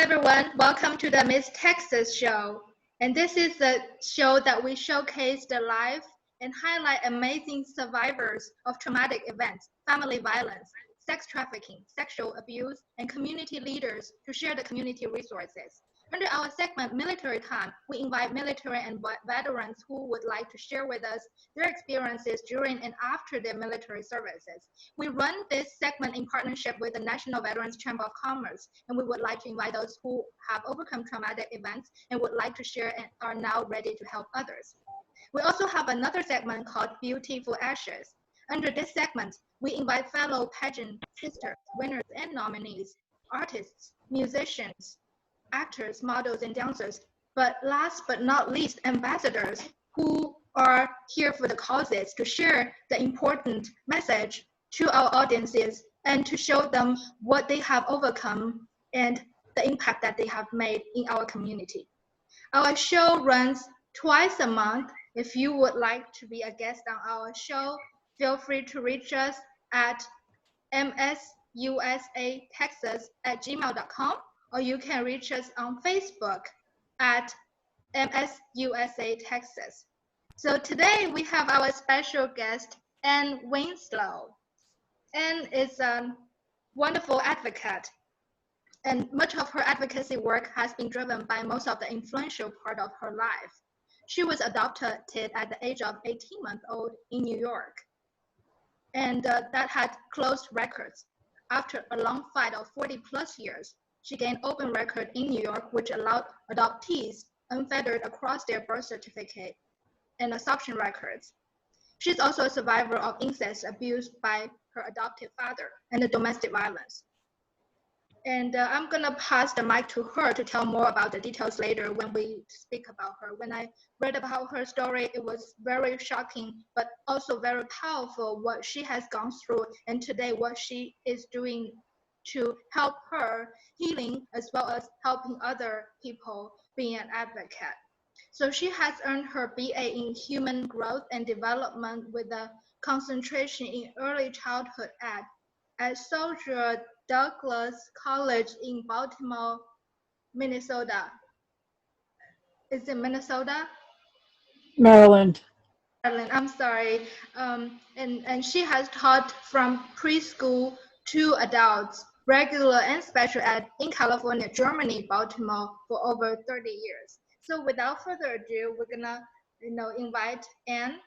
everyone, welcome to the Miss Texas Show. And this is the show that we showcase the life and highlight amazing survivors of traumatic events, family violence, sex trafficking, sexual abuse, and community leaders to share the community resources. Under our segment, Military Time, we invite military and veterans who would like to share with us their experiences during and after their military services. We run this segment in partnership with the National Veterans Chamber of Commerce, and we would like to invite those who have overcome traumatic events and would like to share and are now ready to help others. We also have another segment called Beautiful Ashes. Under this segment, we invite fellow pageant sisters, winners and nominees, artists, musicians, actors, models, and dancers, but last but not least, ambassadors who are here for the causes to share the important message to our audiences and to show them what they have overcome and the impact that they have made in our community. Our show runs twice a month. If you would like to be a guest on our show, feel free to reach us at msusatexas@gmail.com, or you can reach us on Facebook at MSUSA Texas. So today we have our special guest, Anne Winslow. Anne is a wonderful advocate, and much of her advocacy work has been driven by most of the influential part of her life. She was adopted at the age of 18 months old in New York, and that had closed records. After a long fight of 40 plus years, she gained open record in New York, which allowed adoptees unfettered across their birth certificate and adoption records. She's also a survivor of incest abuse by her adoptive father and the domestic violence. And I'm gonna pass the mic to her to tell more about the details later when we speak about her. When I read about her story, it was very shocking, but also very powerful what she has gone through, and today what she is doing to help her healing as well as helping other people being an advocate. So she has earned her BA in Human Growth and Development with a concentration in Early Childhood at Soldier Douglas College in Baltimore, Minnesota. Is it Minnesota? Maryland. Maryland, I'm sorry. And she has taught from preschool to adults, regular and special ed in California, Germany, Baltimore for over 30 years. So without further ado, we're gonna invite Anne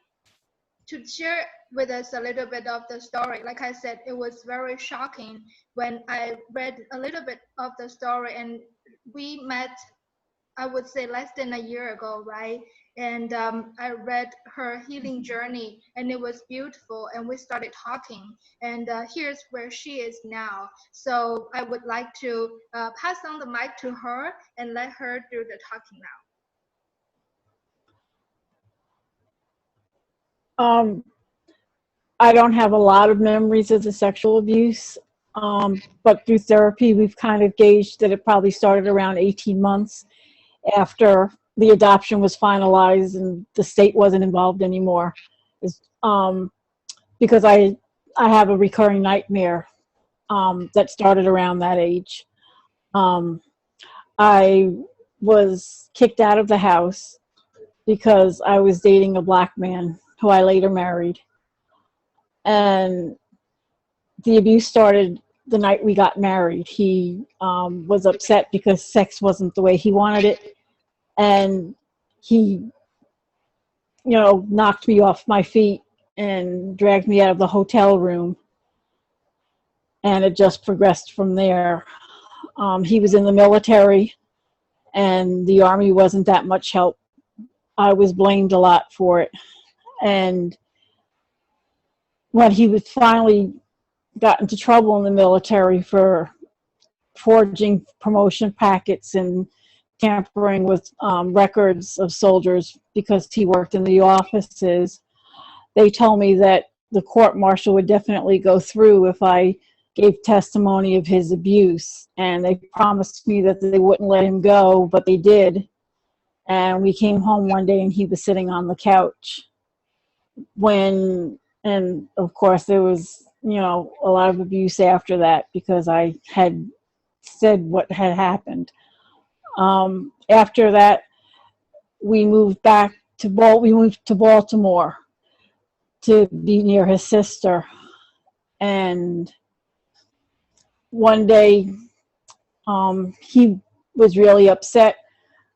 to share with us a little bit of the story. Like I said, it was very shocking when I read a little bit of the story, and we met, I would say, less than a year ago, right? And I read her healing journey, and it was beautiful, and we started talking, and here's where she is now. So I would like to pass on the mic to her and let her do the talking now. I don't have a lot of memories of the sexual abuse, but through therapy, we've kind of gauged that it probably started around 18 months after the adoption was finalized and the state wasn't involved anymore. Because I have a recurring nightmare that started around that age. I was kicked out of the house because I was dating a black man who I later married. And the abuse started the night we got married. He was upset because sex wasn't the way he wanted it. And he, knocked me off my feet and dragged me out of the hotel room. And it just progressed from there. He was in the military, and the Army wasn't that much help. I was blamed a lot for it. And when he was finally got into trouble in the military for forging promotion packets and tampering with records of soldiers because he worked in the offices, they told me that the court-martial would definitely go through if I gave testimony of his abuse. And they promised me that they wouldn't let him go, but they did. And we came home one day and he was sitting on the couch. And of course there was, a lot of abuse after that because I had said what had happened. After that, we moved to Baltimore to be near his sister. And one day, he was really upset.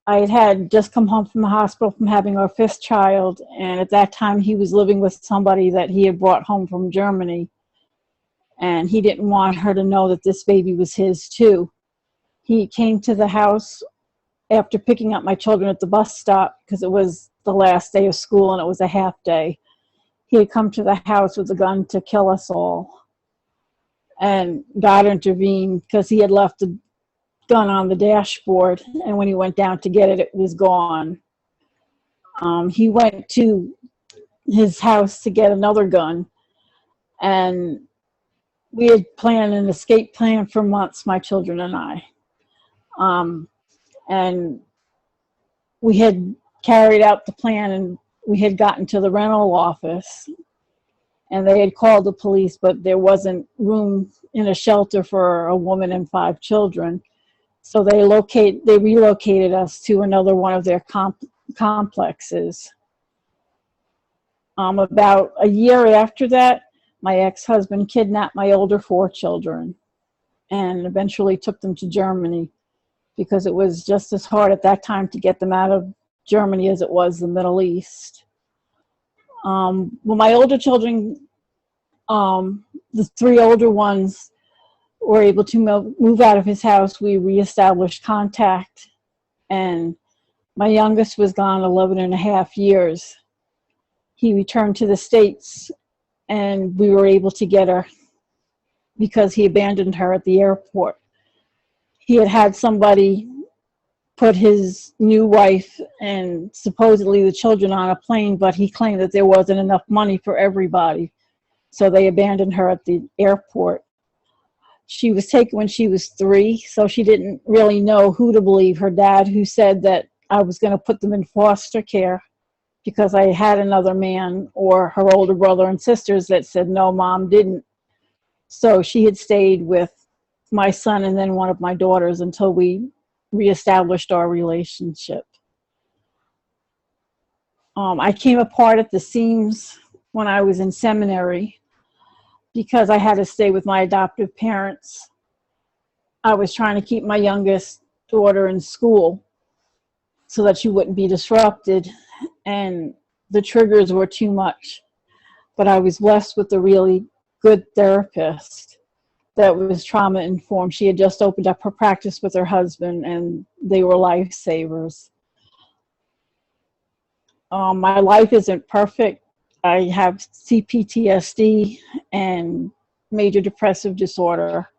I had just come home from the hospital from having our fifth child, and at that time he was living with somebody that he had brought home from Germany, and he didn't want her to know that this baby was his too. He came to the house after picking up my children at the bus stop because it was the last day of school and it was a half day. He had come to the house with a gun to kill us all, and God intervened because he had left a gun on the dashboard, and when he went down to get it, it was gone. He went to his house to get another gun, and we had planned an escape plan for months, my children and I. And we had carried out the plan, and we had gotten to the rental office, and they had called the police, but there wasn't room in a shelter for a woman and 5 children. So they relocated us to another one of their complexes. About a year after that, my ex-husband kidnapped my older 4 children and eventually took them to Germany because it was just as hard at that time to get them out of Germany as it was the Middle East. When my older children, the 3 older ones, were able to move out of his house, we reestablished contact, and my youngest was gone 11 and a half years. He returned to the States, and we were able to get her because he abandoned her at the airport. He had somebody put his new wife and supposedly the children on a plane, but he claimed that there wasn't enough money for everybody, so they abandoned her at the airport. She was taken when she was 3, so she didn't really know who to believe. Her dad, who said that I was going to put them in foster care because I had another man, or her older brother and sisters that said, no, Mom didn't. So she had stayed with my son and then one of my daughters until we reestablished our relationship. I came apart at the seams when I was in seminary because I had to stay with my adoptive parents. I was trying to keep my youngest daughter in school so that she wouldn't be disrupted, and the triggers were too much. But I was blessed with a really good therapist that was trauma informed. She had just opened up her practice with her husband, and they were lifesavers. My life isn't perfect. I have CPTSD and major depressive disorder.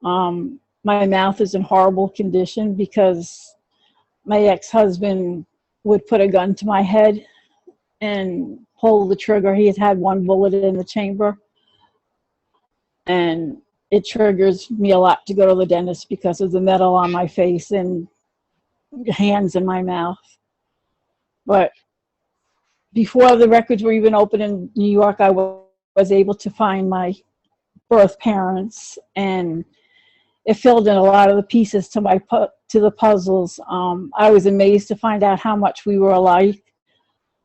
My mouth is in horrible condition because my ex-husband would put a gun to my head and pull the trigger. He had 1 bullet in the chamber, and it triggers me a lot to go to the dentist because of the metal on my face and hands in my mouth. But before the records were even open in New York, I was able to find my birth parents, and it filled in a lot of the pieces to the puzzles. I was amazed to find out how much we were alike.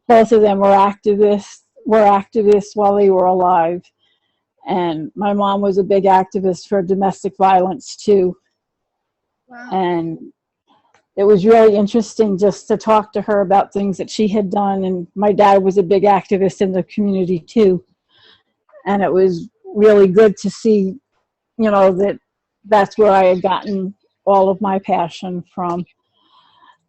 Both of them were activists while they were alive. And my mom was a big activist for domestic violence too. Wow. And it was really interesting just to talk to her about things that she had done. And my dad was a big activist in the community too. And it was really good to see, that's where I had gotten all of my passion from.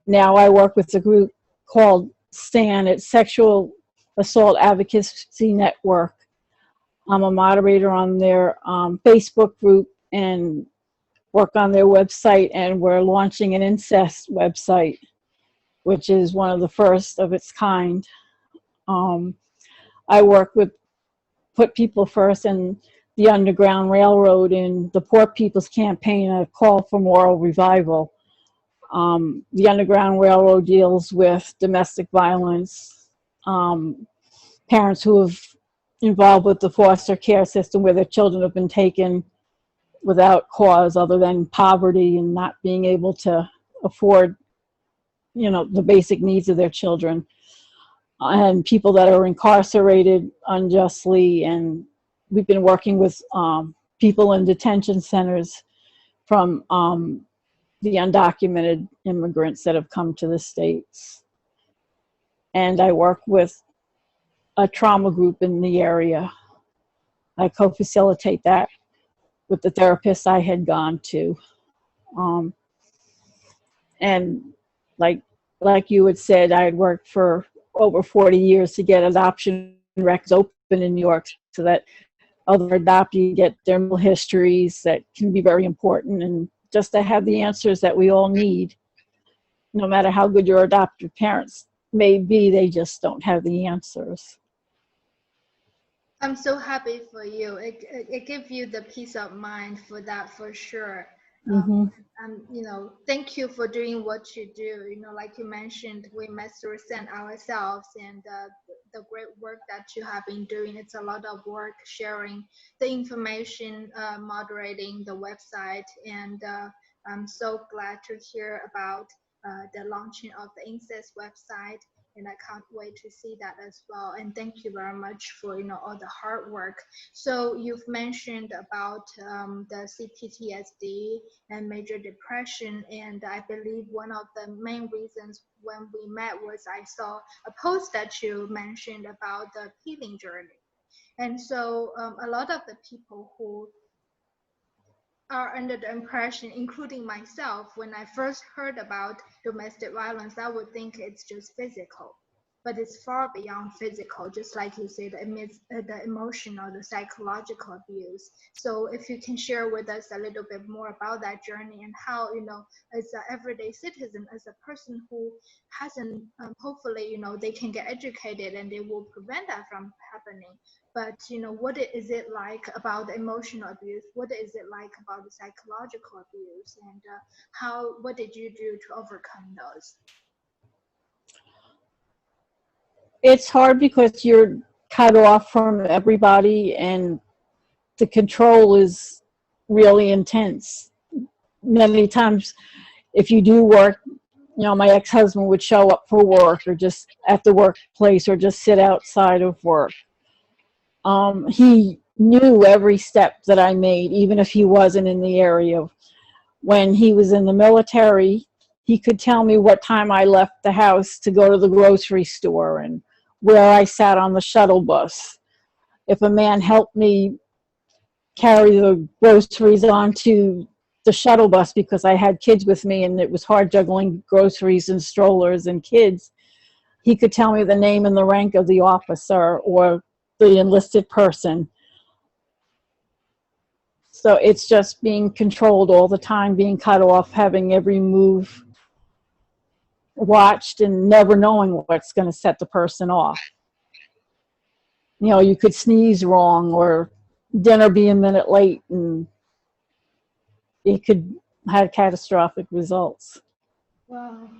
Now I work with a group called STAN. It's Sexual Assault Advocacy Network. I'm a moderator on their Facebook group and work on their website, and we're launching an incest website, which is one of the first of its kind. I work with Put People First and the Underground Railroad in the Poor People's Campaign, a call for moral revival. The Underground Railroad deals with domestic violence, parents who have involved with the foster care system where their children have been taken without cause other than poverty and not being able to afford, the basic needs of their children, and people that are incarcerated unjustly. And we've been working with people in detention centers from the undocumented immigrants that have come to the States. And I work with a trauma group in the area. I co-facilitate that with the therapist I had gone to. And like you had said, I had worked for over 40 years to get adoption records open in New York so that other adoptees get their mental histories that can be very important, and just to have the answers that we all need. No matter how good your adoptive parents may be, they just don't have the answers. I'm so happy for you. It gives you the peace of mind for that, for sure. Mm-hmm. Thank you for doing what you do. Like you mentioned, we must resent ourselves, and the great work that you have been doing. It's a lot of work sharing the information, moderating the website, and I'm so glad to hear about the launching of the Incest website, and I can't wait to see that as well. And thank you very much for all the hard work. So you've mentioned about the CPTSD and major depression, and I believe one of the main reasons when we met was I saw a post that you mentioned about the healing journey. And so a lot of the people who are under the impression, including myself, when I first heard about domestic violence, I would think it's just physical. But it's far beyond physical, just like you said, the emotional, the psychological abuse. So if you can share with us a little bit more about that journey and how, as an everyday citizen, as a person who hasn't, hopefully, they can get educated and they will prevent that from happening. But what is it like about the emotional abuse? What is it like about the psychological abuse? And what did you do to overcome those? It's hard because you're cut off from everybody, and the control is really intense. Many times, if you do work, my ex-husband would show up for work or just at the workplace or just sit outside of work. He knew every step that I made, even if he wasn't in the area. When he was in the military, he could tell me what time I left the house to go to the grocery store and where I sat on the shuttle bus. If a man helped me carry the groceries onto the shuttle bus because I had kids with me and it was hard juggling groceries and strollers and kids, he could tell me the name and the rank of the officer or the enlisted person. So it's just being controlled all the time, being cut off, having every move watched and never knowing what's going to set the person off. You could sneeze wrong or dinner be a minute late and it could have catastrophic results. Wow.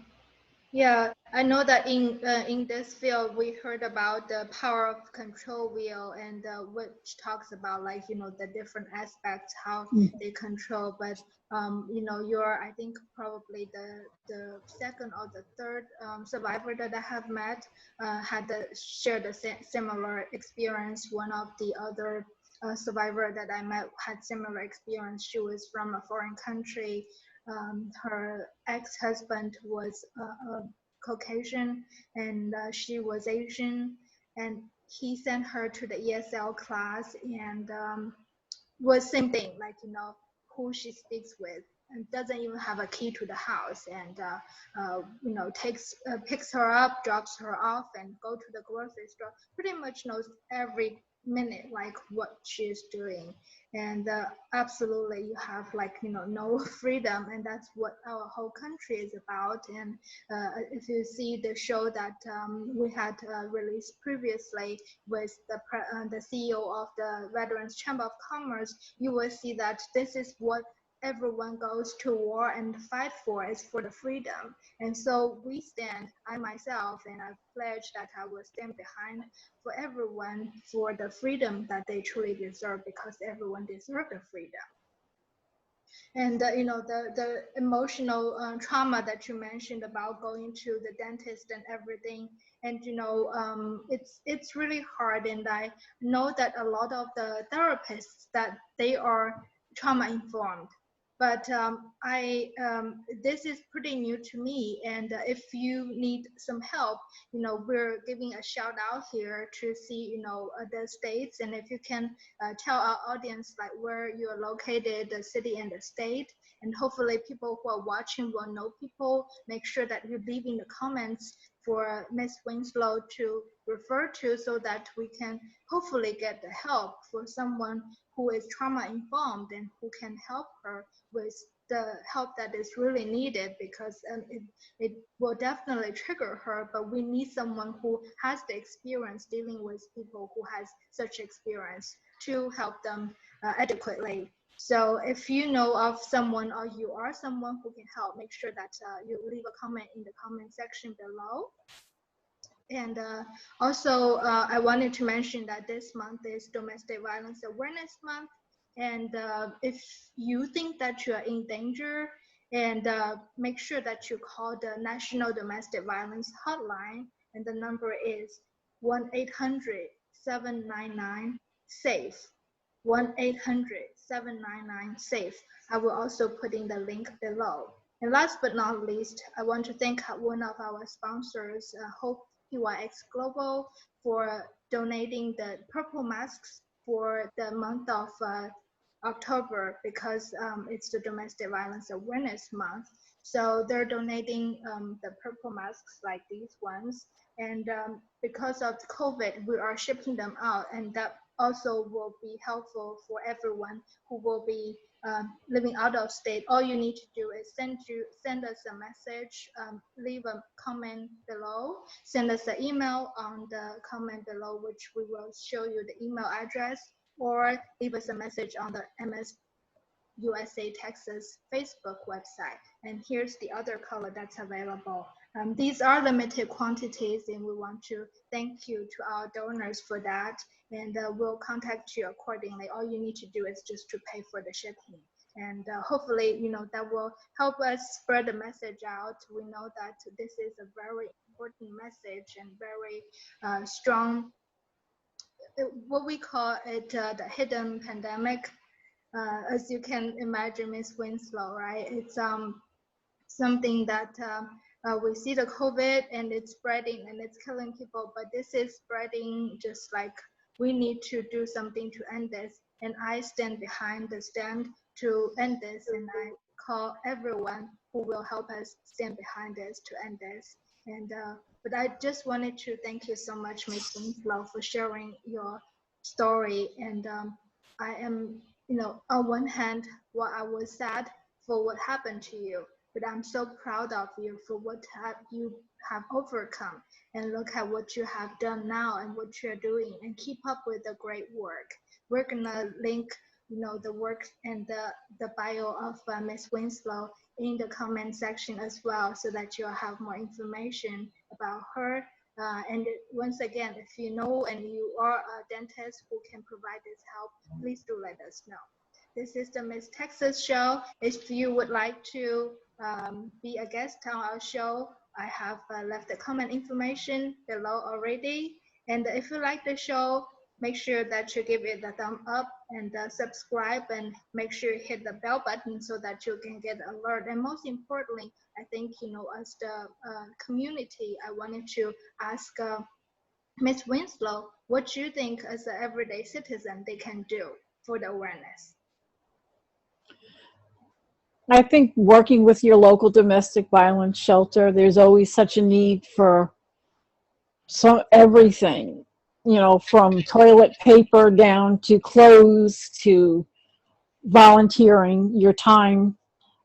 Yeah, I know that in this field we heard about the power of control wheel, and which talks about the different aspects how they control. But you're, I think, probably the second or the third survivor that I have met had shared a similar experience. One of the other survivor that I met had similar experience. She was from a foreign country. Her ex-husband was Caucasian, and she was Asian, and he sent her to the ESL class, and was same thing, who she speaks with, and doesn't even have a key to the house, and picks her up, drops her off, and go to the grocery store. Pretty much knows every minute what she's doing, and absolutely you have no freedom, and that's what our whole country is about. And if you see the show that we had released previously with the CEO of the Veterans Chamber of Commerce, you will see that this is what everyone goes to war and fight for, is for the freedom. And so we stand, I myself, and I pledge that I will stand behind for everyone for the freedom that they truly deserve, because everyone deserves the freedom. And the emotional trauma that you mentioned about going to the dentist and everything, and it's really hard. And I know that a lot of the therapists that they are trauma informed, but I this is pretty new to me. And if you need some help, we're giving a shout out here to see the states, and if you can tell our audience like where you are located, the city and the state, and hopefully people who are watching will know people. Make sure that you leave in the comments for Miss Winslow to refer to, so that we can hopefully get the help for someone who is trauma informed and who can help her with the help that is really needed, because it will definitely trigger her, but we need someone who has the experience dealing with people who has such experience to help them adequately. So if you know of someone, or you are someone who can help, make sure that you leave a comment in the comment section below. And also, I wanted to mention that this month is Domestic Violence Awareness Month. And if you think that you are in danger, and make sure that you call the National Domestic Violence Hotline, and the number is 1-800-799-SAFE. 1-800-799-SAFE. I will also put in the link below. And last but not least, I want to thank one of our sponsors, Hope PYX Global, for donating the purple masks for the month of October, because it's the Domestic Violence Awareness Month. So they're donating the purple masks like these ones. And because of COVID, we are shipping them out, and that also will be helpful for everyone who will be living out of state. All you need to do is send us a message, leave a comment below, send us an email on the comment below, which we will show you the email address, or leave us a message on the MS USA Texas Facebook website. And here's the other color that's available. These are limited quantities, and we want to thank you to our donors for that. And we'll contact you accordingly. All you need to do is just to pay for the shipping. And hopefully, that will help us spread the message out. We know that this is a very important message and very strong, what we call it, the hidden pandemic. As you can imagine, Ms. Winslow, right? It's something that we see the COVID, and it's spreading and it's killing people, but this is spreading just like we need to do something to end this. And I stand behind the stand to end this, and I call everyone who will help us stand behind this to end this. And but I just wanted to thank you so much, Ms. Winslow, for sharing your story. And I am, on one hand, I was sad for what happened to you, but I'm so proud of you for what you have overcome. And look at what you have done now and what you're doing, and keep up with the great work. We're gonna link, the work and the bio of Ms. Winslow in the comment section as well, so that you'll have more information about her. And once again, if you know and you are a dentist who can provide this help, please do let us know. This is the Miss Texas Show. If you would like to be a guest on our show, I have left the comment information below already. And if you like the show, make sure that you give it a thumb up and subscribe, and make sure you hit the bell button so that you can get alert. And most importantly, I think, as the community, I wanted to ask Ms. Winslow, what do you think as an everyday citizen they can do for the awareness? I think working with your local domestic violence shelter, there's always such a need for everything, from toilet paper down to clothes to volunteering your time,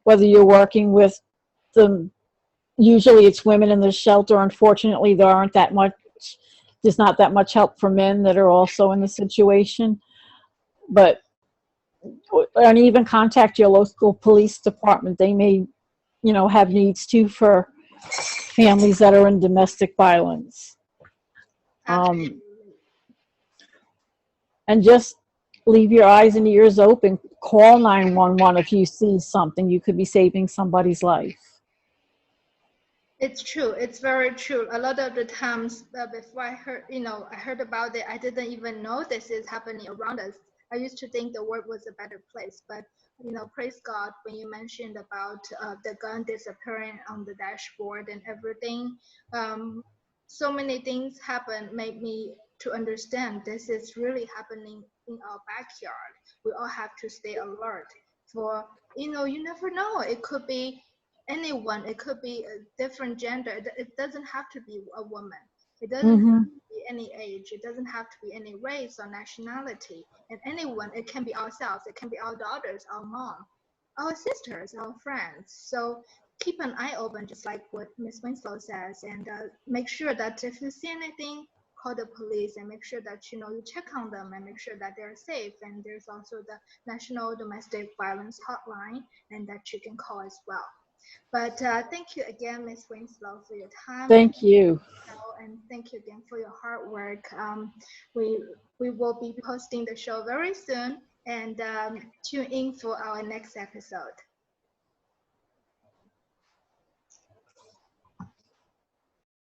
whether you're working with usually it's women in the shelter. Unfortunately, there's not that much help for men that are also in the situation. And even contact your local police department. They may, have needs too for families that are in domestic violence. And just leave your eyes and ears open. Call 911 if you see something. You could be saving somebody's life. It's true. It's very true. A lot of the times before I heard, I heard about it, I didn't even know this is happening around us. I used to think the world was a better place, but praise God when you mentioned about the gun disappearing on the dashboard and everything. Um, so many things happen made me to understand this is really happening in our backyard. We all have to stay alert for, you never know. It could be anyone. It could be a different gender. It doesn't have to be a woman. It doesn't have Mm-hmm. to be any age. It doesn't have to be any race or nationality. And anyone, it can be ourselves. It can be our daughters, our mom, our sisters, our friends. So keep an eye open, just like what Miss Winslow says, and make sure that if you see anything, call the police and make sure that you check on them and make sure that they're safe. And there's also the National Domestic Violence Hotline, and that you can call as well. But thank you again, Ms. Winslow, for your time, Thank you. and thank you again for your hard work. We we will be posting the show very soon, and tune in for our next episode.